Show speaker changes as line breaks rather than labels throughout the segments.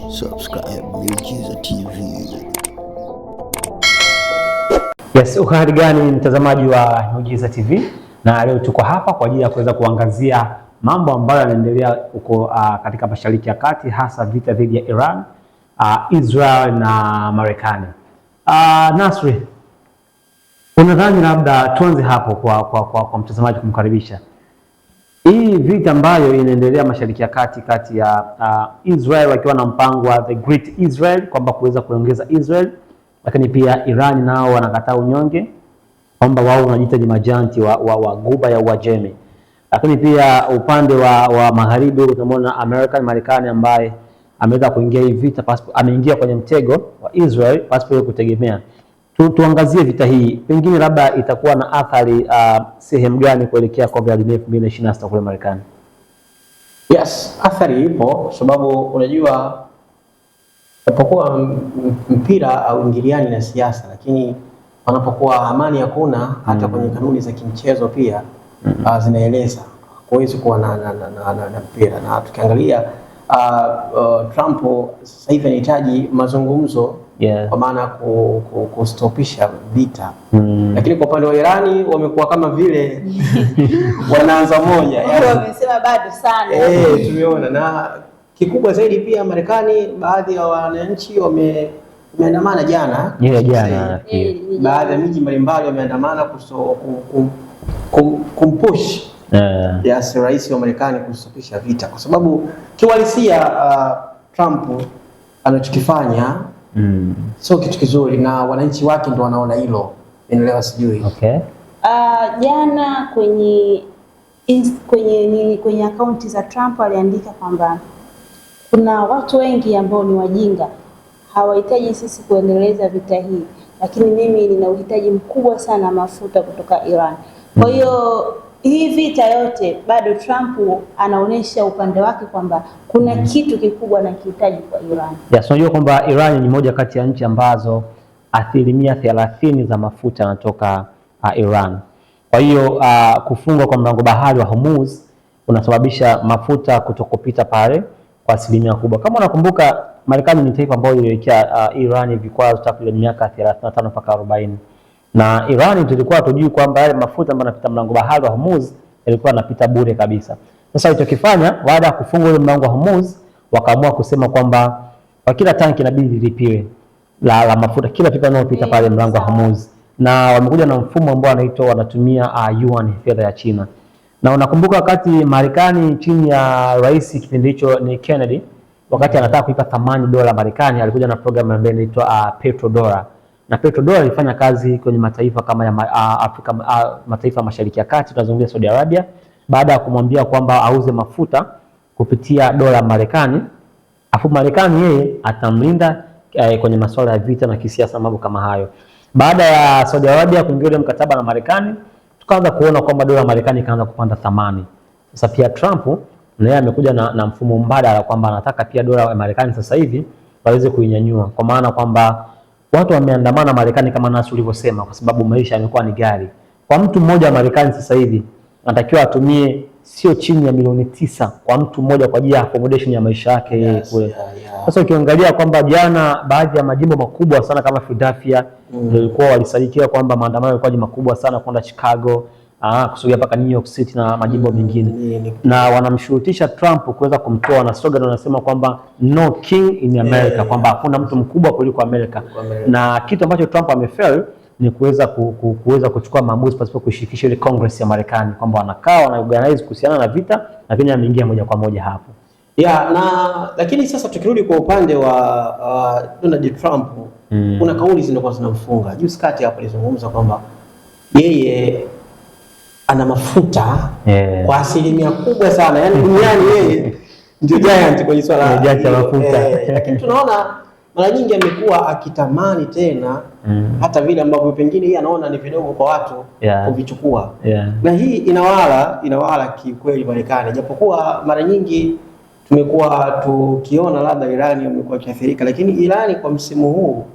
Subscribe Miujiza TV.
Yes, uhari gani mtazamaji wa Miujiza TV, na leo tuko hapa kwa ajili ya kuweza kuangazia mambo ambayo yanaendelea huko katika Mashariki ya Kati, hasa vita dhidi ya Iran, Israel na Marekani. Nasri, unadhani labda tuanze hapo kwa mtazamaji kumkaribisha. Hii vita ambayo inaendelea Mashariki ya Kati kati ya Israel wakiwa na mpango wa the Great Israel kwamba kuweza kuongeza Israel, lakini pia Iran nao wanakataa unyonge kwamba wao wanajiita ni majanti wa Ghuba ya Uajemi. Lakini pia upande wa magharibi tunamwona Marekani ambaye ameweza kuingia hii vita, ameingia kwenye mtego wa Israel pasipo kutegemea. Tuangazie vita hii, pengine labda itakuwa na athari sehemu gani kuelekea kombe la dunia 2026 kule Marekani?
Yes, athari ipo sababu unajua unapokuwa mpira au ingiliani na siasa, lakini wanapokuwa amani hakuna, hata kwenye kanuni za kimchezo pia zinaeleza huwezi kuwa na mpira. Na tukiangalia Trump sasa hivi anahitaji mazungumzo, kwa maana kustopisha vita, lakini kwa upande wa Irani wamekuwa kama vile wanaanza moja,
yani wamesema bado sana.
Tumeona. Na kikubwa zaidi pia Marekani, baadhi ya wananchi wameandamana jana, baadhi ya miji mbalimbali wameandamana kumpush yes, rais wa Marekani kustopisha vita, kwa sababu kiuhalisia Trump anachokifanya sio kitu kizuri, na wananchi wake ndio wanaona hilo. Endelea, sijui.
Okay.
Jana kwenye akaunti za Trump aliandika kwamba kuna watu wengi ambao ni wajinga, hawahitaji sisi kuendeleza vita hii, lakini mimi nina uhitaji mkubwa sana mafuta kutoka Iran. Kwa hiyo hii vita yote bado Trump anaonesha upande wake kwamba kuna kitu kikubwa na kihitaji kwa Iran.
Yes, unajua kwamba Iran ni moja kati ya nchi ambazo 30% za mafuta yanatoka Iran. Kwa hiyo kufungwa kwa mlango bahari wa Hormuz unasababisha mafuta kutokupita pale kwa asilimia kubwa. Kama unakumbuka, Marekani ni taifa ambalo iliwekea Iran vikwazo takriban miaka 35 mpaka 40. Na Iran tulikuwa tujui kwamba yale mafuta ambayo yanapita mlango bahari wa Hormuz yalikuwa yanapita bure kabisa. Sasa walichokifanya baada ya kufunga ule mlango wa Hormuz, wakaamua kusema kwamba kwa kila tanki inabidi lilipiwe la mafuta kila pipa linalopita pale mlango wa Hormuz. Na wamekuja na mfumo ambao wanatumia yuan, fedha ya China. Na unakumbuka wakati Marekani chini ya rais kipindi hicho ni Kennedy, wakati anataka kuipa thamani dola Marekani, alikuja na program ambayo inaitwa petrodollar. Na petrodollar ilifanya kazi kwenye mataifa kama ya Afrika, mataifa Mashariki ya Kati, tunazungumzia Saudi Arabia, baada ya kumwambia kwamba auze mafuta kupitia dola Marekani, afu Marekani yeye atamlinda kwenye masuala ya vita na kisiasa, mambo kama hayo. Baada ya Saudi Arabia kuingia ile mkataba na Marekani, tukaanza kuona kwamba dola Marekani ikaanza kupanda thamani. Sasa pia Trump naye amekuja na mfumo mbadala kwamba anataka pia dola ya Marekani sasa hivi waweze kuinyanyua, kwa maana kwamba watu wameandamana Marekani kama nasi ulivyosema, kwa sababu maisha yamekuwa ni gari. Kwa mtu mmoja wa Marekani sasa hivi anatakiwa atumie sio chini ya milioni 9 kwa mtu mmoja kwa ajili ya accommodation ya maisha yake yeye kule. Sasa ukiangalia kwamba jana baadhi ya majimbo makubwa sana kama Philadelphia walikuwa walisadikia kwamba maandamano yalikuwa ni makubwa sana kwenda Chicago, kusogea mpaka New York City na majimbo mengine. Na wanamshurutisha Trump kuweza kumtoa, na slogan wanasema kwamba no king in America, kwamba hakuna mtu mkubwa kuliko Amerika. Na kitu ambacho Trump amefail ni kuweza kuchukua maamuzi pasipo kushirikisha ile Congress ya Marekani, kwamba wanakaa wanaorganize kuhusiana na vita, lakini ameingia moja kwa moja hapo.
Lakini sasa tukirudi kwa upande wa Donald Trump, kuna kauli zinakuwa zinamfunga. Juzi kati hapo alizungumza kwamba yeye ana mafuta kwa asilimia kubwa sana, yani duniani yeye ndio giant kwenye swala la mafuta. Lakini tunaona mara nyingi amekuwa akitamani tena hata vile ambavyo pengine yeye anaona ni vidogo kwa watu kuvichukua. Na hii inawala kiukweli Marekani, japokuwa mara nyingi tumekuwa tukiona labda Irani wamekuwa kiathirika, lakini Irani kwa msimu huu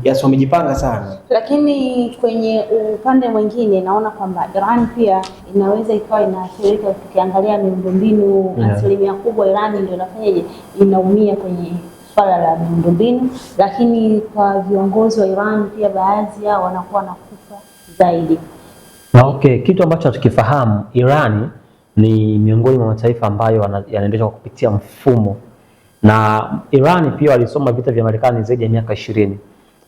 yes, wamejipanga sana.
Lakini kwenye upande mwingine naona kwamba Iran pia inaweza ikawa inaathirika. Tukiangalia miundombinu, asilimia kubwa Irani ndio inafanyaje, inaumia kwenye swala la miundombinu, lakini kwa viongozi wa Iran pia baadhi yao wanakuwa nakufa zaidi.
Okay, kitu ambacho tukifahamu, Irani ni miongoni mwa mataifa ambayo yanaendeshwa kupitia mfumo, na Irani pia walisoma vita vya Marekani zaidi ya miaka 20.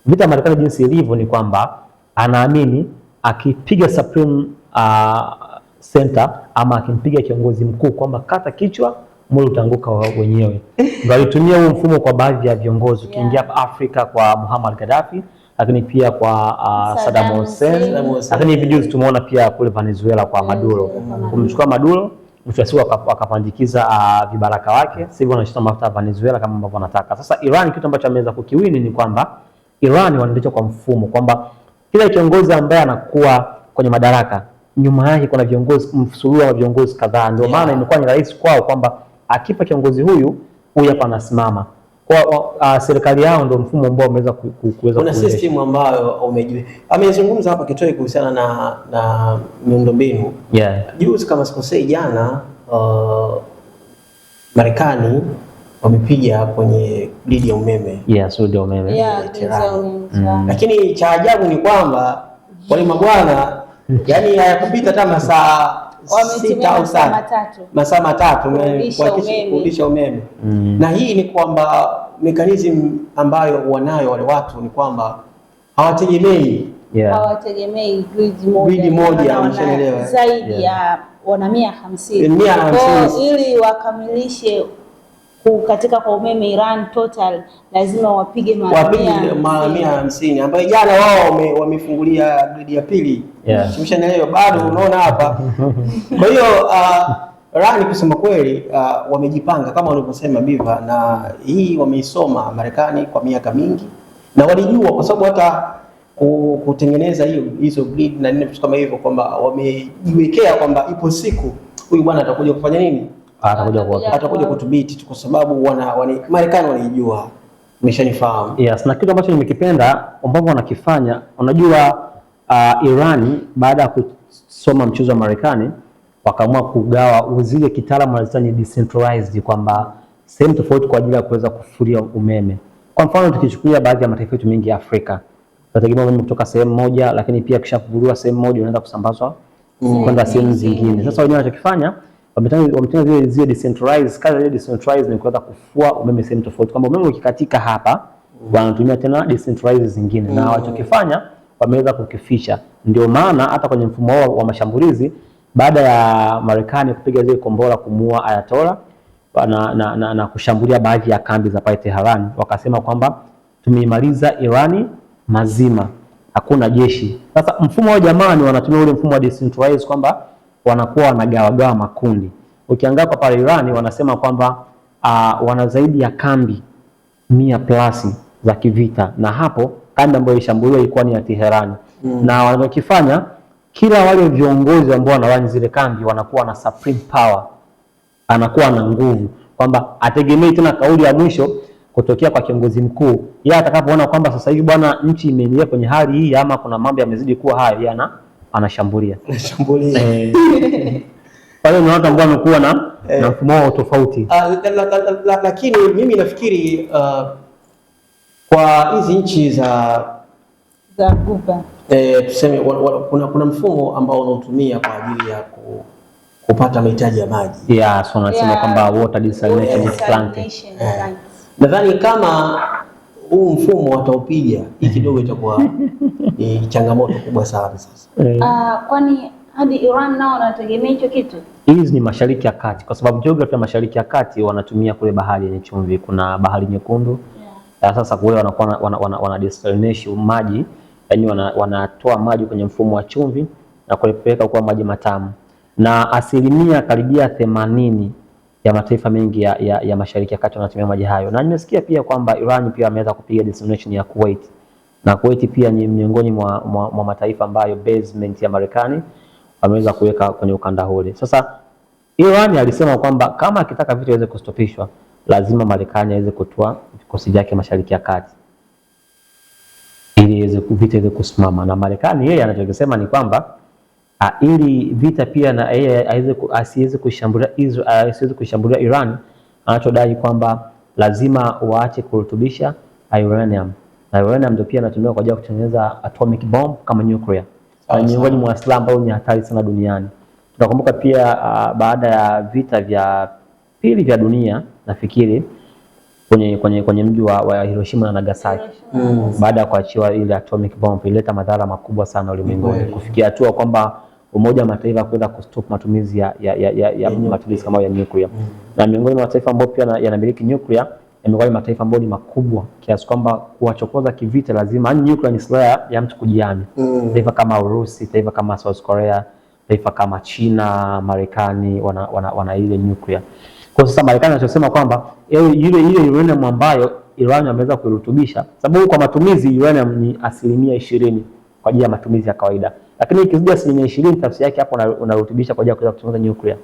Vita ya Marekani jinsi ilivyo ni kwamba anaamini akipiga Supreme Center ama akimpiga kiongozi mkuu kwamba kata kichwa mwili utaanguka wenyewe. Ndio alitumia huo mfumo kwa baadhi ya viongozi. Ukiingia hapa Afrika kwa Muammar Gaddafi, lakini pia kwa Saddam Hussein, lakini hivi juzi tumeona pia kule Venezuela kwa Maduro. Kumchukua Maduro, mwisho wa siku akapandikiza vibaraka wake, sasa hivi wanashika mafuta ya Venezuela kama ambavyo wanataka. Sasa Iran, kitu ambacho ameweza kukiwini ni kwamba Iran wanaendeshwa kwa mfumo kwamba kila kiongozi ambaye anakuwa kwenye madaraka nyuma yake kuna viongozi, msururu wa viongozi kadhaa. Ndio maana imekuwa ni rahisi kwao kwamba akipa kiongozi huyu hapa anasimama. Kwa serikali yao ndio mfumo ambao umeweza kuweza.
Kuna system ambayo amezungumza hapa Kitoi kuhusiana na miundombinu. Juzi kama sikosei jana Marekani wamepiga kwenye gridi ya umeme.
Gridi ya umeme.
Lakini cha ajabu ni kwamba wale mabwana yani hayakupita hata masaa matatu kurudisha umeme. Na hii ni kwamba mechanism ambayo wanayo wale watu ni kwamba hawategemei grid moja mshaelewa,
zaidi ya wana 150 ili wakamilishe katika kwa umeme Iran total lazima wapige mara
150 ambayo jana wao wamefungulia grid ya pili. Mshaelewa bado unaona hapa. Kwa hiyo Iran kusema kweli wamejipanga kama walivyosema Biva, na hii wameisoma Marekani kwa miaka mingi na walijua, kwa sababu hata kutengeneza hizo grid na nini vitu kama hivyo, kwamba wamejiwekea kwamba ipo siku huyu bwana atakuja kufanya nini, atakuja kudhibiti, kwa sababu Marekani wanaijua. Umeshanifahamu?
Yes, na kitu ambacho nimekipenda ambao wanakifanya, unajua Irani baada ya kusoma mchezo wa Marekani wakaamua kugawa zile kitaalamu wanazita decentralized, kwamba sehemu tofauti kwa ajili ya kuweza kufuria umeme. Kwa mfano tukichukulia baadhi ya mataifa yetu mengi ya Afrika, tunategemea umeme kutoka sehemu moja, lakini pia kisha kuvuliwa sehemu moja unaenda kusambazwa kwenda sehemu zingine. Sasa wenyewe wanachokifanya wametenga zile decentralized. Kazi ya decentralized ni kuweza kufua umeme sehemu tofauti, kwamba umeme ukikatika hapa wanatumia tena decentralized zingine. Na wanachokifanya wameweza kukificha. Ndio maana hata kwenye mfumo wao wa mashambulizi, baada ya Marekani kupiga zile kombora kumuua Ayatollah na kushambulia baadhi ya kambi za pale Tehran, wakasema kwamba tumeimaliza Irani mazima, hakuna jeshi. Sasa mfumo wa jamani wanatumia ule mfumo wa decentralized, kwamba wanakuwa wanagawa makundi. Ukiangalia pale Irani wanasema kwamba wana zaidi ya kambi 100+ za kivita, na hapo kambi ambayo ilishambuliwa ilikuwa ni ya Tehran. Na wanachokifanya, kila wale viongozi ambao wanawani zile kambi wanakuwa na supreme power, anakuwa na nguvu, kwamba ategemei tena kauli ya mwisho kutokea kwa kiongozi mkuu. Yeye atakapoona kwamba sasa hivi bwana nchi imeingia kwenye hali hii ama kuna mambo yamezidi kuwa hayo, yeye anashambulia. Pale ni watu ambao wamekuwa na mfumo wao tofauti.
Lakini mimi nafikiri kwa hizi nchi za
Ghuba
tuseme kuna mfumo ambao unaotumia kwa ajili ya kupata mahitaji ya maji.
So wanasema kwamba water desalination plant.
Nadhani kama huu mfumo wataupiga, hii kidogo itakuwa ni changamoto kubwa sana sasa.
Kwani hadi Iran nao wanategemea hicho kitu?
Hizi ni Mashariki ya Kati, kwa sababu geography ya Mashariki ya Kati wanatumia kule bahari yenye chumvi, kuna bahari Nyekundu. Sasa kule wanakuwa wana desalination maji, yani wanatoa maji kwenye mfumo wa chumvi na kupeleka kwa maji matamu. Na asilimia karibia 80 ya mataifa mengi ya Mashariki ya Kati wanatumia maji hayo. Na nimesikia pia kwamba Iran pia ameweza kupiga desalination ya Kuwait. Na Kuwait pia ni miongoni mwa mataifa ambayo basement ya Marekani wameweza kuweka kwenye ukanda ule. Sasa Iran alisema kwamba kama akitaka vita iweze kustopishwa lazima Marekani aweze kutoa vikosi vyake Mashariki ya Kati ili vita iweze kusimama. Na Marekani yeye anachokisema ni kwamba ili vita pia na yeye asiweze kushambulia Iran, anachodai kwamba lazima waache kurutubisha uranium. Na uranium ndio pia inatumika kwa ajili ya kutengeneza atomic bomb kama nuclear. Na miongoni mwa silaha ambayo ni hatari sana duniani. Tunakumbuka pia baada ya vita vya pili vya dunia nafikiri kwenye mji wa Hiroshima na Nagasaki, baada ya kuachiwa ile atomic bomb ilileta madhara makubwa sana ulimwenguni, kufikia hatua kwamba Umoja wa Mataifa kwenda kustop matumizi ya matumizi kama ya nuclear. Na miongoni mwa mataifa ambayo pia yanamiliki nuclear yamekuwa mataifa ambayo ni makubwa kiasi kwamba kuwachokoza kivita lazima, nuclear ni silaha ya mtu kujihami. Taifa kama Urusi, taifa kama South Korea, taifa kama China, Marekani wana ile nuclear. Kwa sasa Marekani anachosema kwamba ile uranium ambayo Iran ameweza kurutubisha, sababu kwa matumizi uranium ni 20% kwa ajili ya matumizi ya kawaida. Lakini ikizidi 20% tafsiri yake hapo unarutubisha kwa ajili ya kuweza kutengeneza nuclear.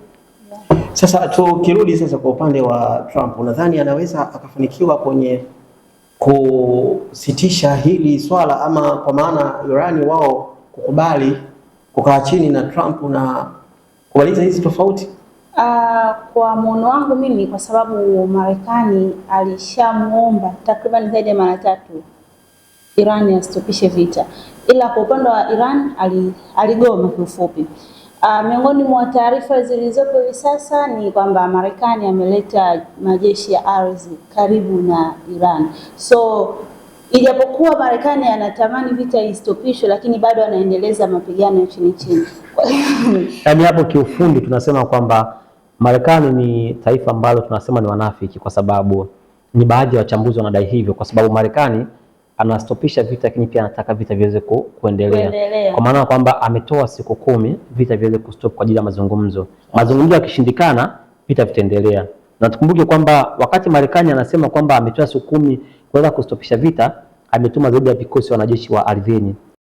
Sasa tukirudi sasa kwa upande wa Trump, unadhani anaweza akafanikiwa kwenye kusitisha hili swala, ama kwa maana Irani wao kukubali kukaa chini na Trump na kumaliza hizi tofauti?
Kwa muono wangu mimi, kwa sababu Marekani alishamuomba takriban zaidi ya mara 3 Iran astopishe vita, ila kwa upande wa Iran aligoma kiufupi. Miongoni mwa taarifa zilizopo hivi sasa ni kwamba Marekani ameleta majeshi ya ardhi karibu na Iran. So ijapokuwa Marekani anatamani vita istopishwe, lakini bado anaendeleza mapigano ya chini chini.
Yaani hapo kiufundi tunasema kwamba Marekani ni taifa ambalo tunasema ni wanafiki, kwa sababu ni baadhi ya wachambuzi wanadai hivyo, kwa sababu Marekani anastopisha vita lakini pia anataka vita viweze kuendelea. Kwa maana kwamba ametoa siku 10 vita viweze kustop kwa ajili ya mazungumzo. Mazungumzo yakishindikana vita vitaendelea. Na tukumbuke kwamba wakati Marekani anasema kwamba ametoa siku 10 kuweza kustopisha vita, ametuma zaidi ya vikosi wanajeshi wa ardhini